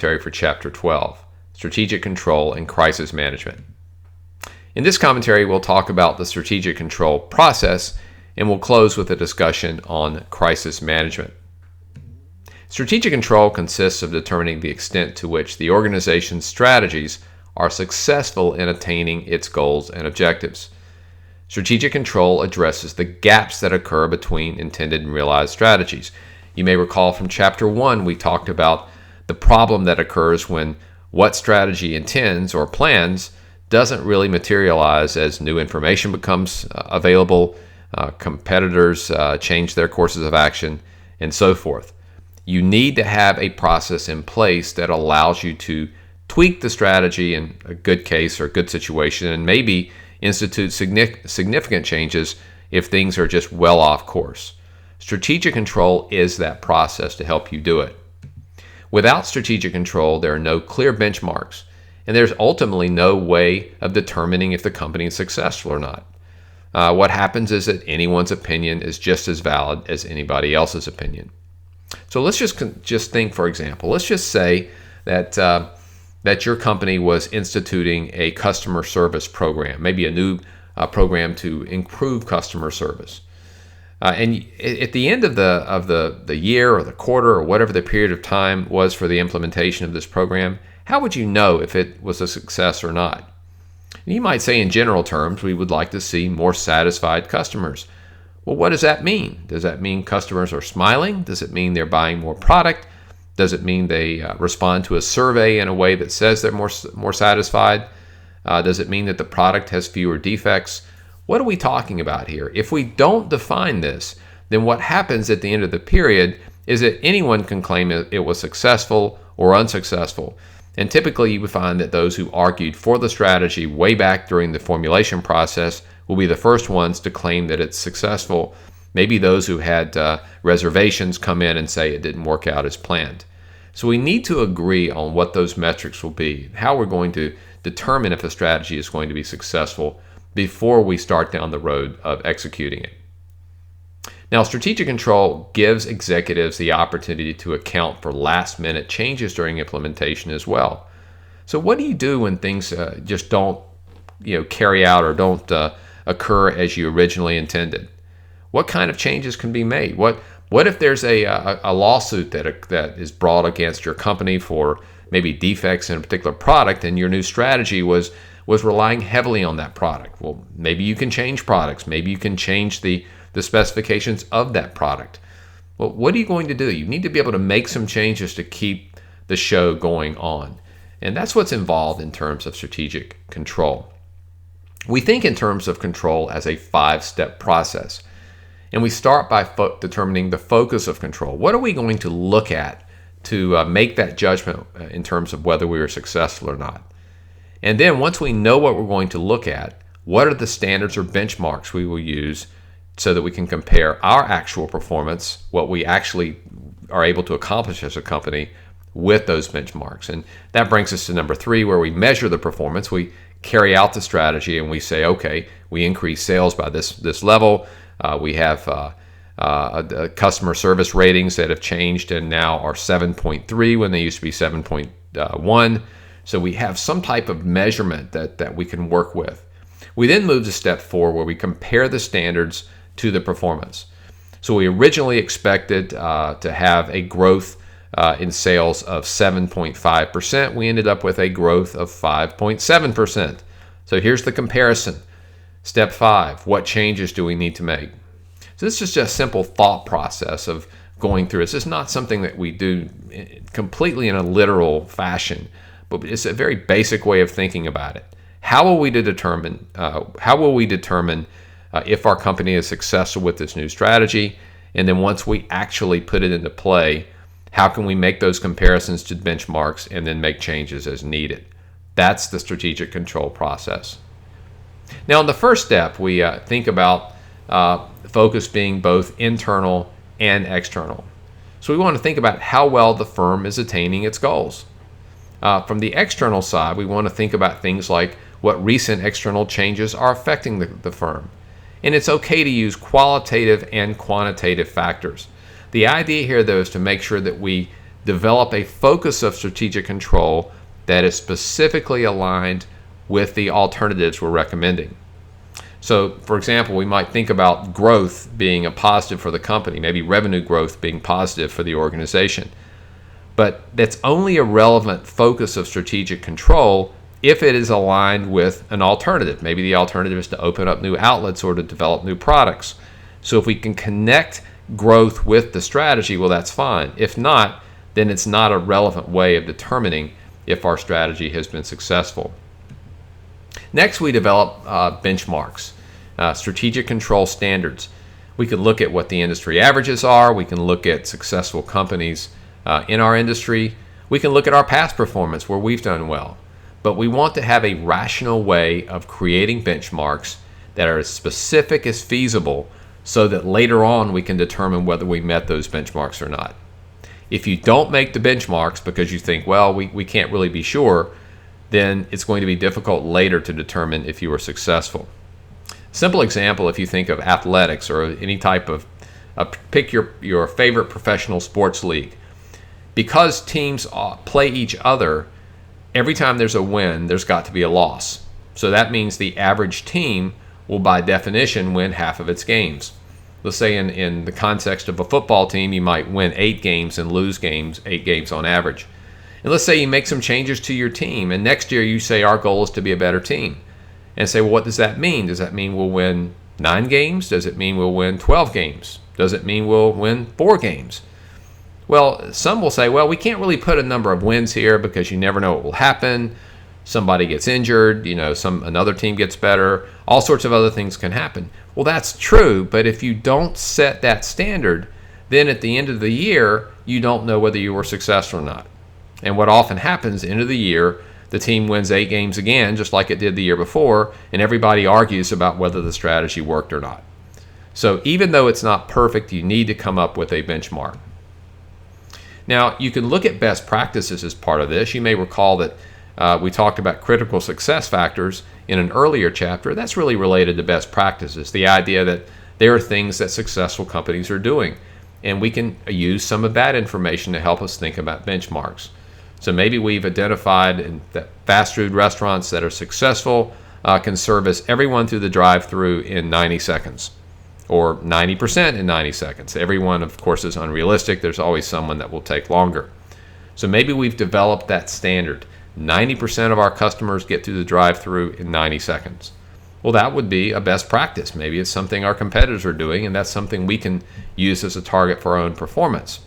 For Chapter 12, Strategic Control and Crisis Management. In this commentary, we'll talk about the strategic control process, and we'll close with a discussion on crisis management. Strategic control consists of determining the extent to which the organization's strategies are successful in attaining its goals and objectives. Strategic control addresses the gaps that occur between intended and realized strategies. You may recall from Chapter 1, we talked about the problem that occurs when what strategy intends or plans doesn't really materialize as new information becomes available, competitors change their courses of action, and so forth. You need to have a process in place that allows you to tweak the strategy in a good case or good situation, and maybe institute significant changes if things are just well off course. Strategic control is that process to help you do it. Without strategic control, there are no clear benchmarks, and there's ultimately no way of determining if the company is successful or not. What happens is that anyone's opinion is just as valid as anybody else's opinion. So let's just think, for example, let's just say that your company was instituting a customer service program, maybe a new program to improve customer service. And at the end of the year or the quarter or whatever the period of time was for the implementation of this program, how would you know if it was a success or not? You might say in general terms, we would like to see more satisfied customers. Well, what does that mean? Does that mean customers are smiling? Does it mean they're buying more product? Does it mean they respond to a survey in a way that says they're more satisfied? Does it mean that the product has fewer defects? What are we talking about here? If we don't define this, then what happens at the end of the period is that anyone can claim it was successful or unsuccessful. And typically you would find that those who argued for the strategy way back during the formulation process will be the first ones to claim that it's successful. Maybe those who had reservations come in and say it didn't work out as planned. So we need to agree on what those metrics will be, how we're going to determine if a strategy is going to be successful before we start down the road of executing it. Now, strategic control gives executives the opportunity to account for last-minute changes during implementation as well. So what do you do when things just don't carry out or don't occur as you originally intended? What kind of changes can be made? What if there's a lawsuit that is brought against your company for maybe defects in a particular product, and your new strategy was relying heavily on that product? Well, maybe you can change products. Maybe you can change the specifications of that product. Well, what are you going to do? You need to be able to make some changes to keep the show going on. And that's what's involved in terms of strategic control. We think in terms of control as a 5-step process. And we start by determining the focus of control. What are we going to look at to make that judgment in terms of whether we are successful or not? And then once we know what we're going to look at, what are the standards or benchmarks we will use so that we can compare our actual performance, what we actually are able to accomplish as a company, with those benchmarks. And that brings us to number 3, where we measure the performance. We carry out the strategy and we say, okay, we increase sales by this level. We have customer service ratings that have changed and now are 7.3 when they used to be 7.1. So we have some type of measurement that we can work with. We then move to step 4, where we compare the standards to the performance. So we originally expected to have a growth in sales of 7.5%. We ended up with a growth of 5.7%. So here's the comparison. Step 5, what changes do we need to make? So this is just a simple thought process of going through. This is not something that we do completely in a literal fashion, but it's a very basic way of thinking about it. How will we determine if our company is successful with this new strategy? And then once we actually put it into play, how can we make those comparisons to benchmarks and then make changes as needed? That's the strategic control process. Now, in the first step, we think about focus being both internal and external. So we want to think about how well the firm is attaining its goals. From the external side, we want to think about things like what recent external changes are affecting the firm. And it's okay to use qualitative and quantitative factors. The idea here, though, is to make sure that we develop a focus of strategic control that is specifically aligned with the alternatives we're recommending. So, for example, we might think about growth being a positive for the company, maybe revenue growth being positive for the organization. But that's only a relevant focus of strategic control if it is aligned with an alternative. Maybe the alternative is to open up new outlets or to develop new products. So if we can connect growth with the strategy, well, that's fine. If not, then it's not a relevant way of determining if our strategy has been successful. Next, we develop benchmarks, strategic control standards. We can look at what the industry averages are. We can look at successful companies in our industry. We can look at our past performance where we've done well. But we want to have a rational way of creating benchmarks that are as specific as feasible so that later on we can determine whether we met those benchmarks or not. If you don't make the benchmarks because you think, well, we can't really be sure, then it's going to be difficult later to determine if you were successful. Simple example, if you think of athletics or any type of, pick your favorite professional sports league. Because teams play each other, every time there's a win, there's got to be a loss. So that means the average team will, by definition, win half of its games. Let's say in the context of a football team, you might win 8 games and lose 8 games on average. And let's say you make some changes to your team, and next year you say our goal is to be a better team. And say, well, what does that mean? Does that mean we'll win 9 games? Does it mean we'll win 12 games? Does it mean we'll win 4 games? Well, some will say, well, we can't really put a number of wins here because you never know what will happen. Somebody gets injured, another team gets better. All sorts of other things can happen. Well, that's true, but if you don't set that standard, then at the end of the year, you don't know whether you were successful or not. And what often happens, end of the year, the team wins 8 games again, just like it did the year before, and everybody argues about whether the strategy worked or not. So even though it's not perfect, you need to come up with a benchmark. Now, you can look at best practices as part of this. You may recall that we talked about critical success factors in an earlier chapter. That's really related to best practices, the idea that there are things that successful companies are doing, and we can use some of that information to help us think about benchmarks. So maybe we've identified that fast food restaurants that are successful can service everyone through the drive-thru in 90 seconds. Or 90% in 90 seconds. Everyone, of course, is unrealistic. There's always someone that will take longer. So maybe we've developed that standard. 90% of our customers get through the drive-thru in 90 seconds. Well, that would be a best practice. Maybe it's something our competitors are doing, and that's something we can use as a target for our own performance.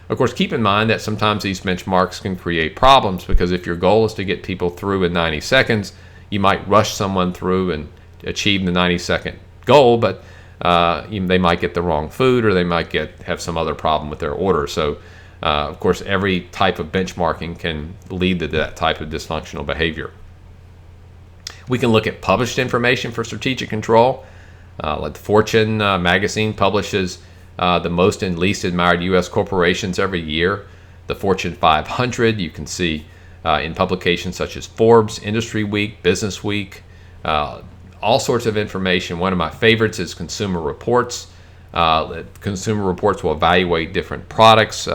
Of course, keep in mind that sometimes these benchmarks can create problems because if your goal is to get people through in 90 seconds, you might rush someone through and achieve the 90-second goal, but they might get the wrong food or they might have some other problem with their order. So, of course, every type of benchmarking can lead to that type of dysfunctional behavior. We can look at published information for strategic control. Like the Fortune magazine publishes the most and least admired U.S. corporations every year. The Fortune 500, you can see in publications such as Forbes, Industry Week, Business Week, all sorts of information. One of my favorites is Consumer Reports. Consumer Reports will evaluate different products.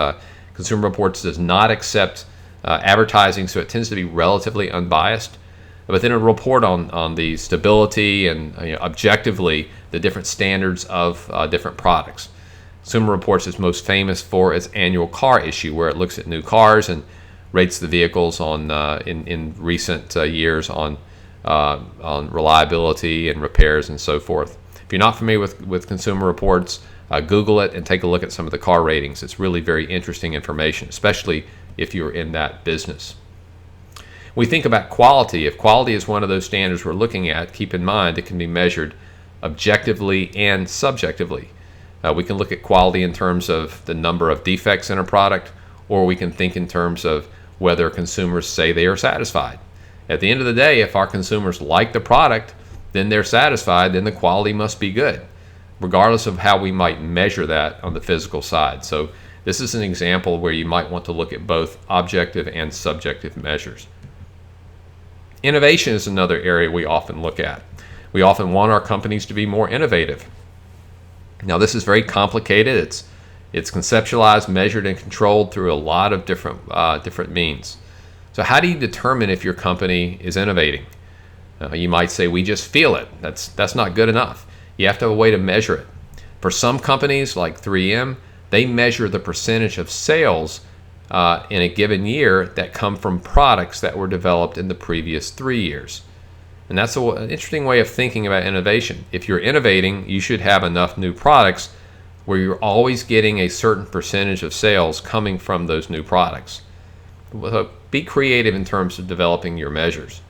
Consumer Reports does not accept advertising, so it tends to be relatively unbiased. But then it'll report on the stability and objectively the different standards of different products. Consumer Reports is most famous for its annual car issue, where it looks at new cars and rates the vehicles on in recent years on reliability and repairs and so forth. If you're not familiar with Consumer Reports, Google it and take a look at some of the car ratings. It's really very interesting information, especially if you're in that business. We think about quality. If quality is one of those standards we're looking at, keep in mind it can be measured objectively and subjectively. We can look at quality in terms of the number of defects in a product, or we can think in terms of whether consumers say they are satisfied. At the end of the day, if our consumers like the product, then they're satisfied, then the quality must be good, regardless of how we might measure that on the physical side. So this is an example where you might want to look at both objective and subjective measures. Innovation is another area we often look at. We often want our companies to be more innovative. Now, this is very complicated. It's conceptualized, measured, and controlled through a lot of different means. So how do you determine if your company is innovating? You might say, we just feel it. That's not good enough. You have to have a way to measure it. For some companies like 3M, they measure the percentage of sales in a given year that come from products that were developed in the previous 3 years. And that's an interesting way of thinking about innovation. If you're innovating, you should have enough new products where you're always getting a certain percentage of sales coming from those new products. So be creative in terms of developing your measures.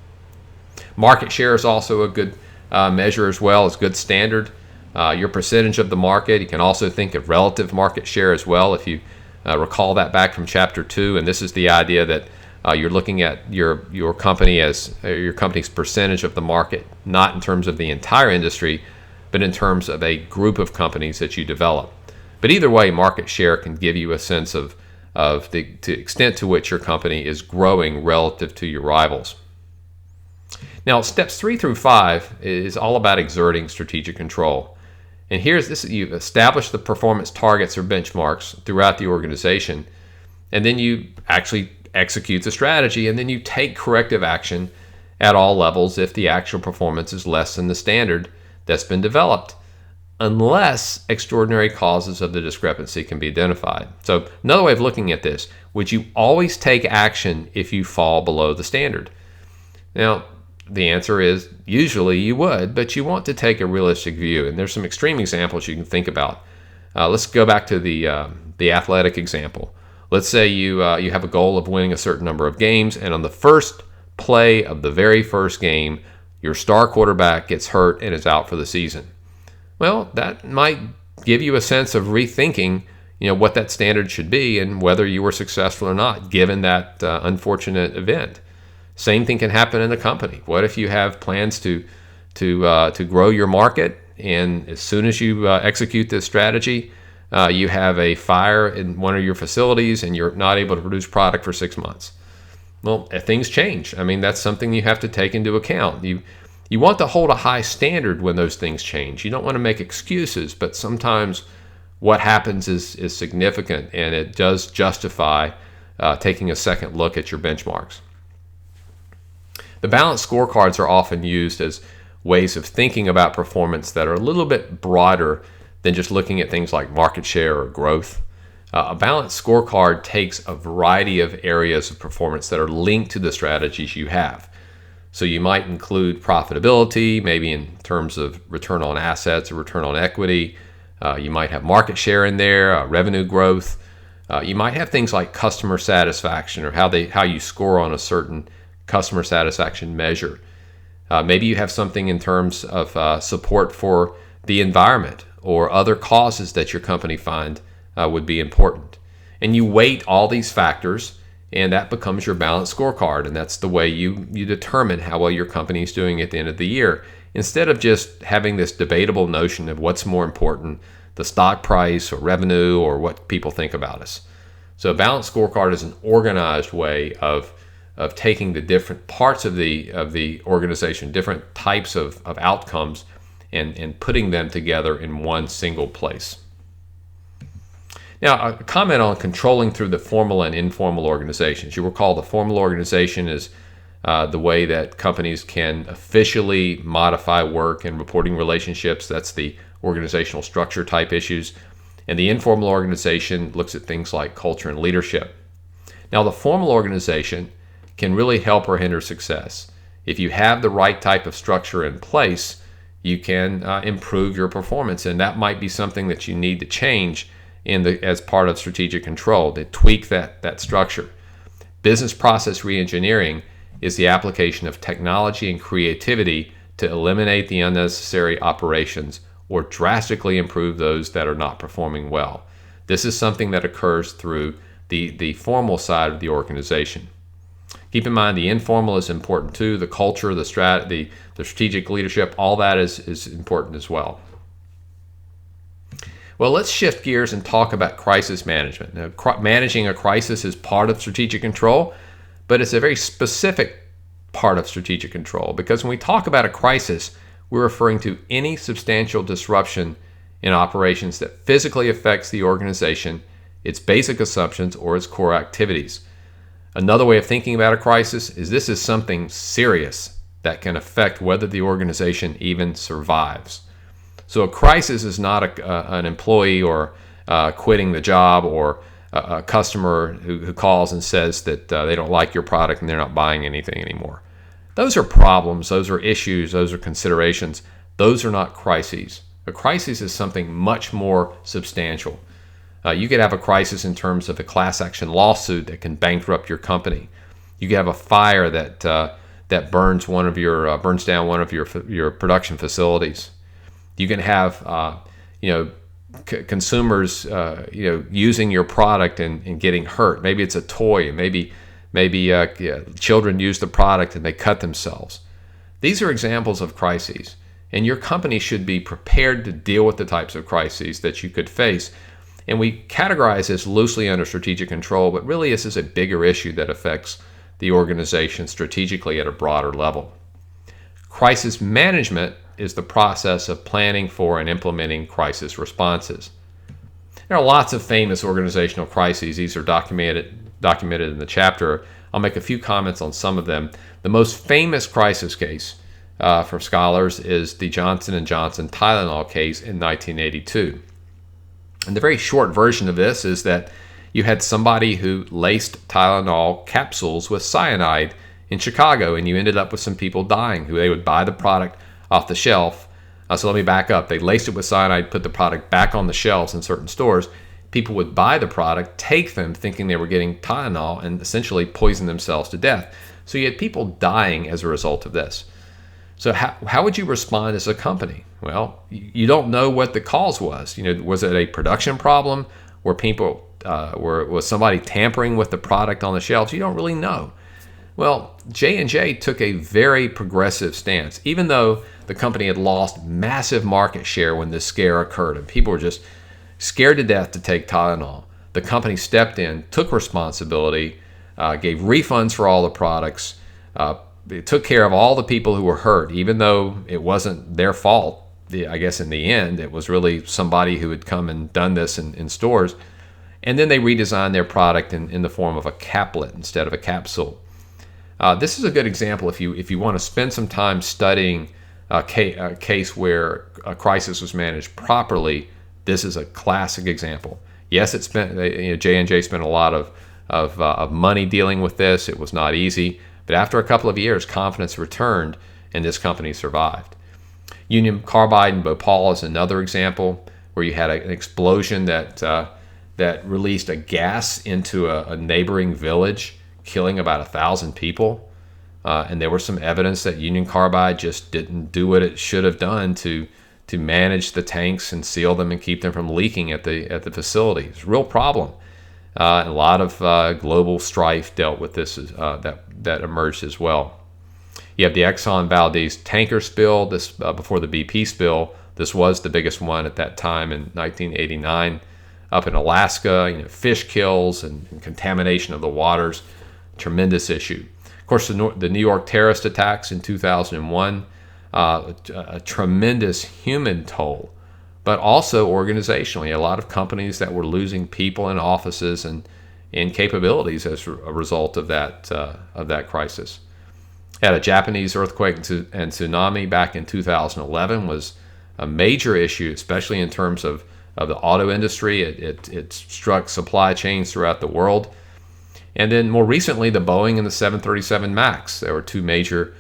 Market share is also a good measure as well, as good standard. Your percentage of the market. You can also think of relative market share as well, if you recall that back from Chapter 2. And this is the idea that you're looking at your company as your company's percentage of the market, not in terms of the entire industry, but in terms of a group of companies that you develop. But either way, market share can give you a sense of the extent to which your company is growing relative to your rivals. Now, steps 3 through 5 is all about exerting strategic control. And here's this: you've established the performance targets or benchmarks throughout the organization, and then you actually execute the strategy, and then you take corrective action at all levels if the actual performance is less than the standard that's been developed, unless extraordinary causes of the discrepancy can be identified. So another way of looking at this: would you always take action if you fall below the standard? Now, the answer is usually you would, but you want to take a realistic view. And there's some extreme examples you can think about. Let's go back to the athletic example. Let's say you have a goal of winning a certain number of games, and on the first play of the very first game, your star quarterback gets hurt and is out for the season. Well, that might give you a sense of rethinking, what that standard should be and whether you were successful or not, given that unfortunate event. Same thing can happen in a company. What if you have plans to grow your market, and as soon as you execute this strategy, you have a fire in one of your facilities and you're not able to produce product for 6 months? Well, things change. That's something you have to take into account. You want to hold a high standard when those things change. You don't want to make excuses, but sometimes what happens is significant, and it does justify taking a second look at your benchmarks. The balanced scorecards are often used as ways of thinking about performance that are a little bit broader than just looking at things like market share or growth. A balanced scorecard takes a variety of areas of performance that are linked to the strategies you have. So you might include profitability, maybe in terms of return on assets or return on equity. You might have market share in there, revenue growth. You might have things like customer satisfaction, or how you score on a certain customer satisfaction measure. Maybe you have something in terms of support for the environment or other causes that your company find would be important. And you weight all these factors, and that becomes your balanced scorecard. And that's the way you determine how well your company is doing at the end of the year, instead of just having this debatable notion of what's more important, the stock price or revenue or what people think about us. So a balanced scorecard is an organized way of taking the different parts of the organization, different types of outcomes, and putting them together in one single place. Now, a comment on controlling through the formal and informal organizations. You recall the formal organization is the way that companies can officially modify work and reporting relationships. That's the organizational structure type issues. And the informal organization looks at things like culture and leadership. Now, the formal organization can really help or hinder success. If you have the right type of structure in place, you can improve your performance, and that might be something that you need to change as part of strategic control, to tweak that structure. Business process reengineering is the application of technology and creativity to eliminate the unnecessary operations or drastically improve those that are not performing well. This is something that occurs through the formal side of the organization. Keep in mind the informal is important too. The culture, the strategic leadership, all that is important as well. Well, let's shift gears and talk about crisis management. Now, managing a crisis is part of strategic control, but it's a very specific part of strategic control, because when we talk about a crisis, we're referring to any substantial disruption in operations that physically affects the organization, its basic assumptions, or its core activities. Another way of thinking about a crisis is this is something serious that can affect whether the organization even survives. So a crisis is not an employee or quitting the job, or a customer who calls and says that they don't like your product and they're not buying anything anymore. Those are problems, those are issues, those are considerations. Those are not crises. A crisis is something much more substantial. You could have a crisis in terms of a class action lawsuit that can bankrupt your company. You could have a fire that burns down one of your production facilities. You can have consumers using your product and getting hurt. Maybe it's a toy. Maybe children use the product and they cut themselves. These are examples of crises, and your company should be prepared to deal with the types of crises that you could face. And we categorize this loosely under strategic control, but really this is a bigger issue that affects the organization strategically at a broader level. Crisis management is the process of planning for and implementing crisis responses. There are lots of famous organizational crises. These are documented in the chapter. I'll make a few comments on some of them. The most famous crisis case for scholars is the Johnson & Johnson Tylenol case in 1982. And the very short version of this is that you had somebody who laced Tylenol capsules with cyanide in Chicago, and you ended up with some people dying who they would buy the product off the shelf. So let me back up. They laced it with cyanide, put the product back on the shelves in certain stores. People would buy the product, take them thinking they were getting Tylenol, and essentially poison themselves to death. So you had people dying as a result of this. So how would you respond as a company? Well, you don't know what the cause was. Was it a production problem? Were people was somebody tampering with the product on the shelves? You don't really know. Well, J&J took a very progressive stance, even though the company had lost massive market share when this scare occurred and people were just scared to death to take Tylenol. The company stepped in, took responsibility, gave refunds for all the products. It took care of all the people who were hurt, even though it wasn't their fault. I guess in the end, it was really somebody who had come and done this in stores. And then they redesigned their product in the form of a caplet instead of a capsule. This is a good example if you want to spend some time studying a case where a crisis was managed properly. This is a classic example. Yes, J&J spent a lot of money dealing with this. It was not easy, but after a couple of years, confidence returned, and this company survived. Union Carbide in Bhopal is another example where you had an explosion that released a gas into a neighboring village, killing about 1,000 people. And there was some evidence that Union Carbide just didn't do what it should have done to manage the tanks and seal them and keep them from leaking at the facility. It's a real problem. A lot of global strife dealt with this that emerged as well. You have the Exxon Valdez tanker spill. This before the BP spill. This was the biggest one at that time in 1989. Up in Alaska, fish kills and contamination of the waters. Tremendous issue. Of course, the New York terrorist attacks in 2001, a tremendous human toll, but also organizationally, a lot of companies that were losing people in offices and capabilities as a result of that crisis. Had a Japanese earthquake and tsunami back in 2011 was a major issue, especially in terms of the auto industry. It struck supply chains throughout the world. And then more recently, the Boeing and the 737 MAX. There were two major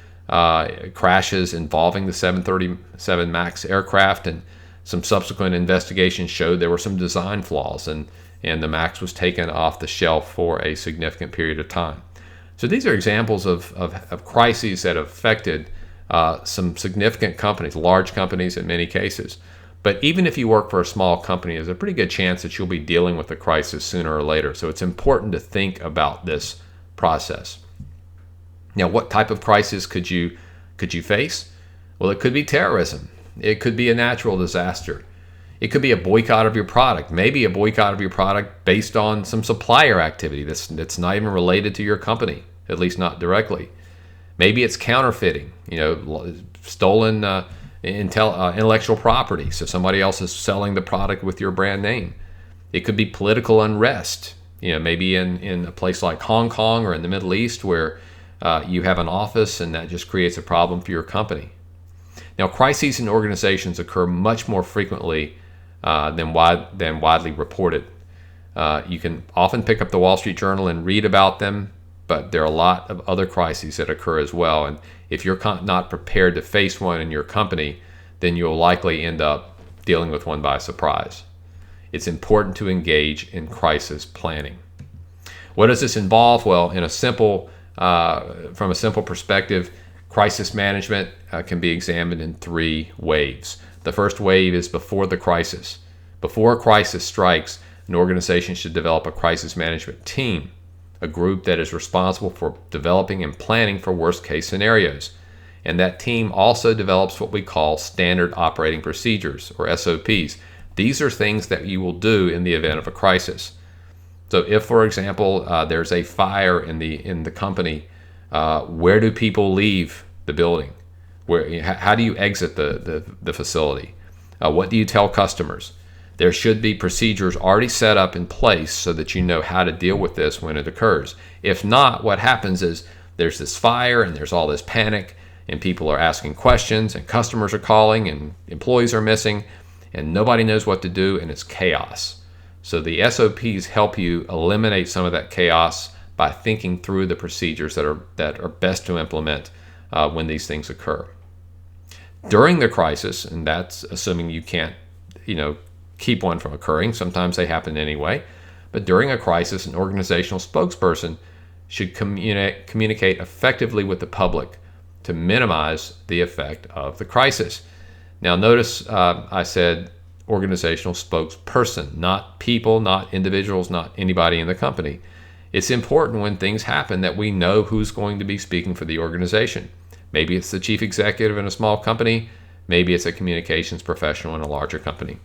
crashes involving the 737 MAX aircraft, and some subsequent investigations showed there were some design flaws, and the MAX was taken off the shelf for a significant period of time. So these are examples of crises that have affected some significant companies, large companies in many cases. But even if you work for a small company, there's a pretty good chance that you'll be dealing with a crisis sooner or later. So it's important to think about this process. Now, what type of crisis could you face? Well, it could be terrorism. It could be a natural disaster. It could be a boycott of your product. Maybe a boycott of your product based on some supplier activity that's not even related to your company, at least not directly. Maybe it's counterfeiting, stolen intellectual property. So somebody else is selling the product with your brand name. It could be political unrest, maybe in a place like Hong Kong or in the Middle East where you have an office and that just creates a problem for your company. Now, crises in organizations occur much more frequently than widely reported. You can often pick up the Wall Street Journal and read about them, but there are a lot of other crises that occur as well. And if you're not prepared to face one in your company, then you'll likely end up dealing with one by surprise. It's important to engage in crisis planning. What does this involve? Well, from a simple perspective, crisis management can be examined in 3 waves. The first wave is before the crisis. Before a crisis strikes, an organization should develop a crisis management team, a group that is responsible for developing and planning for worst-case scenarios. And that team also develops what we call standard operating procedures, or SOPs. These are things that you will do in the event of a crisis. So if, for example, there's a fire in the company, where do people leave the building? How do you exit the facility? What do you tell customers? There should be procedures already set up in place so that you know how to deal with this when it occurs. If not, what happens is there's this fire and there's all this panic and people are asking questions and customers are calling and employees are missing and nobody knows what to do and it's chaos. So the SOPs help you eliminate some of that chaos by thinking through the procedures that are best to implement when these things occur. During the crisis, and that's assuming you can't, keep one from occurring. Sometimes they happen anyway. But during a crisis, an organizational spokesperson should communicate effectively with the public to minimize the effect of the crisis. Now, notice I said organizational spokesperson, not people, not individuals, not anybody in the company. It's important when things happen that we know who's going to be speaking for the organization. Maybe it's the chief executive in a small company. Maybe it's a communications professional in a larger company.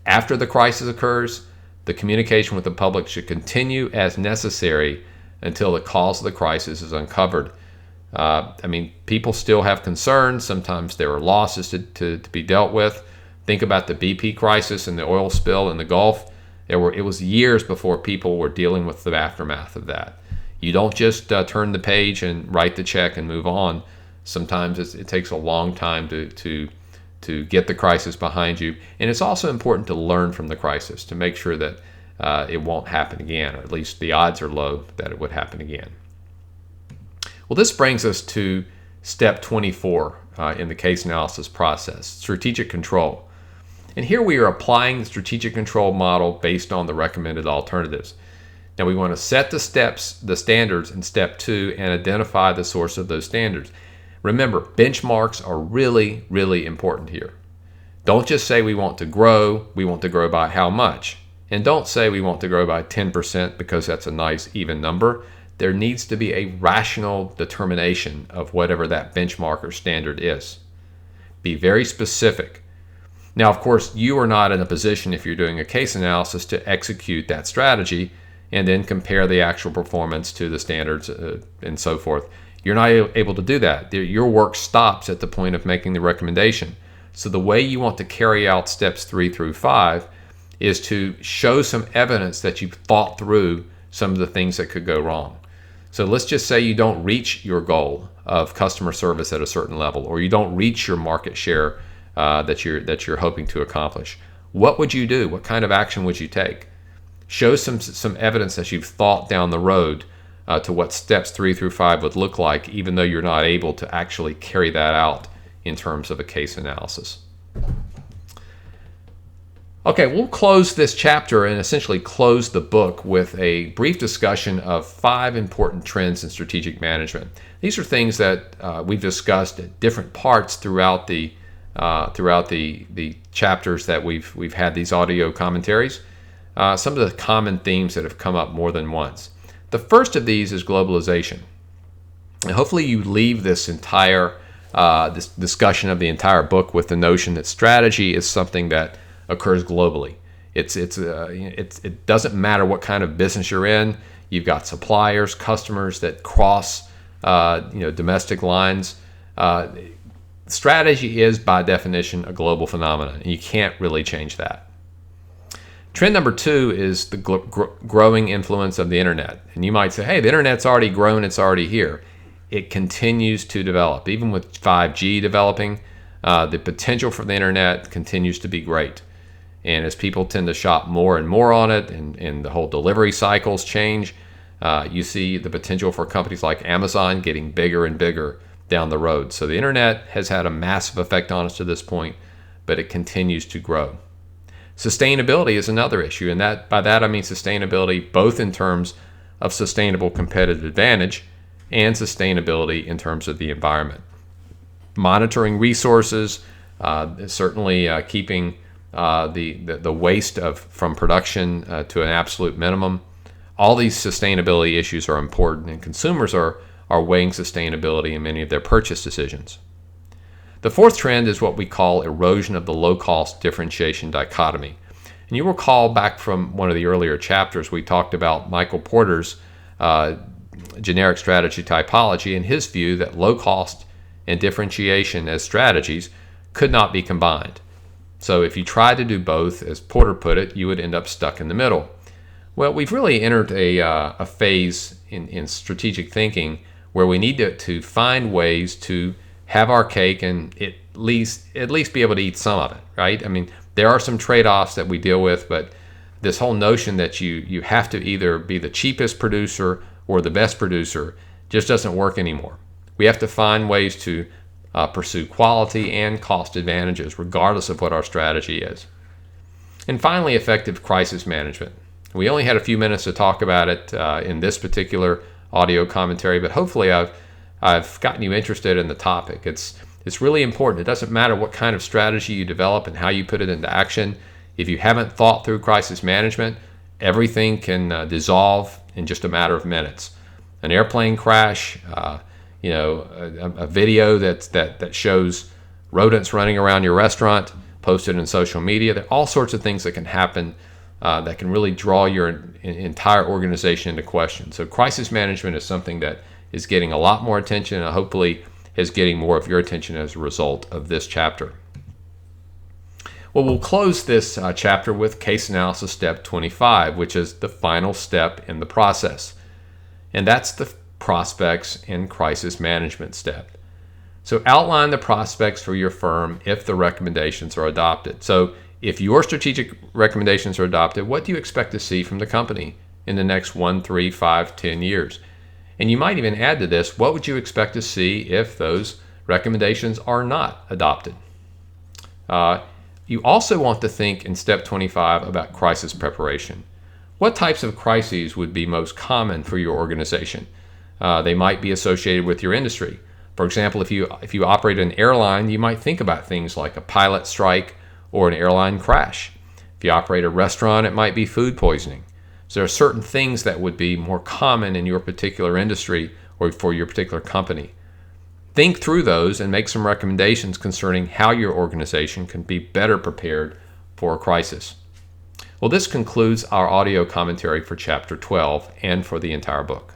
After the crisis occurs, the communication with the public should continue as necessary until the cause of the crisis is uncovered. People still have concerns. Sometimes there are losses to be dealt with. Think about the BP crisis and the oil spill in the Gulf. It was years before people were dealing with the aftermath of that. You don't just turn the page and write the check and move on. Sometimes it takes a long time to get the crisis behind you. And it's also important to learn from the crisis to make sure that it won't happen again, or at least the odds are low that it would happen again. Well, this brings us to step 24 in the case analysis process, strategic control. And here we are applying the strategic control model based on the recommended alternatives. Now we want to set the standards in step 2 and identify the source of those standards. Remember, benchmarks are really, really important here. Don't just say we want to grow by how much. And don't say we want to grow by 10% because that's a nice even number. There needs to be a rational determination of whatever that benchmark or standard is. Be very specific. Now, of course, you are not in a position, if you're doing a case analysis, to execute that strategy and then compare the actual performance to the standards and so forth. You're not able to do that. Your work stops at the point of making the recommendation. So the way you want to carry out steps 3 through 5 is to show some evidence that you've thought through some of the things that could go wrong. So let's just say you don't reach your goal of customer service at a certain level, or you don't reach your market share that you're hoping to accomplish. What would you do? What kind of action would you take? Show some evidence that you've thought down the road to what steps 3 through 5 would look like, even though you're not able to actually carry that out in terms of a case analysis. Okay, we'll close this chapter and essentially close the book with a brief discussion of 5 important trends in strategic management. These are things that we've discussed at different parts throughout the chapters that we've had these audio commentaries. Some of the common themes that have come up more than once. The first of these is globalization. And hopefully you leave this entire this discussion of the entire book with the notion that strategy is something that occurs globally. It doesn't matter what kind of business you're in. You've got suppliers, customers that cross domestic lines. strategy is by definition a global phenomenon, and you can't really change that. Trend number 2 is the growing influence of the internet. And you might say, hey, the internet's already grown, it's already here. It continues to develop. Even with 5G developing, the potential for the internet continues to be great. And as people tend to shop more and more on it, and the whole delivery cycles change, you see the potential for companies like Amazon getting bigger and bigger down the road. So the internet has had a massive effect on us to this point, but it continues to grow. Sustainability is another issue, and by that I mean sustainability both in terms of sustainable competitive advantage and sustainability in terms of the environment. Monitoring resources, certainly keeping the waste from production to an absolute minimum. All these sustainability issues are important, and consumers are weighing sustainability in many of their purchase decisions. The fourth trend is what we call erosion of the low-cost differentiation dichotomy. And you recall back from one of the earlier chapters, we talked about Michael Porter's generic strategy typology and his view that low cost and differentiation as strategies could not be combined. So if you tried to do both, as Porter put it, you would end up stuck in the middle. Well, we've really entered a phase in strategic thinking where we need to find ways to have our cake and at least be able to eat some of it, right? I mean, there are some trade-offs that we deal with, but this whole notion that you have to either be the cheapest producer or the best producer just doesn't work anymore. We have to find ways to pursue quality and cost advantages regardless of what our strategy is. And finally, effective crisis management. We only had a few minutes to talk about it in this particular audio commentary, but hopefully I've gotten you interested in the topic. It's really important. It doesn't matter what kind of strategy you develop and how you put it into action. If you haven't thought through crisis management, everything can dissolve in just a matter of minutes. An airplane crash, a video that shows rodents running around your restaurant, posted in social media. There are all sorts of things that can happen that can really draw your entire organization into question. So crisis management is something that is getting a lot more attention and hopefully is getting more of your attention as a result of this chapter. Well, we'll close this chapter with case analysis step 25, which is the final step in the process. And that's the prospects and crisis management step. So outline the prospects for your firm if the recommendations are adopted. So if your strategic recommendations are adopted, what do you expect to see from the company in the next 1, 3, 5, 10 years? And you might even add to this, what would you expect to see if those recommendations are not adopted? You also want to think in step 25 about crisis preparation. What types of crises would be most common for your organization? They might be associated with your industry. For example, if you operate an airline, you might think about things like a pilot strike or an airline crash. If you operate a restaurant, it might be food poisoning. So there are certain things that would be more common in your particular industry or for your particular company. Think through those and make some recommendations concerning how your organization can be better prepared for a crisis. Well, this concludes our audio commentary for Chapter 12 and for the entire book.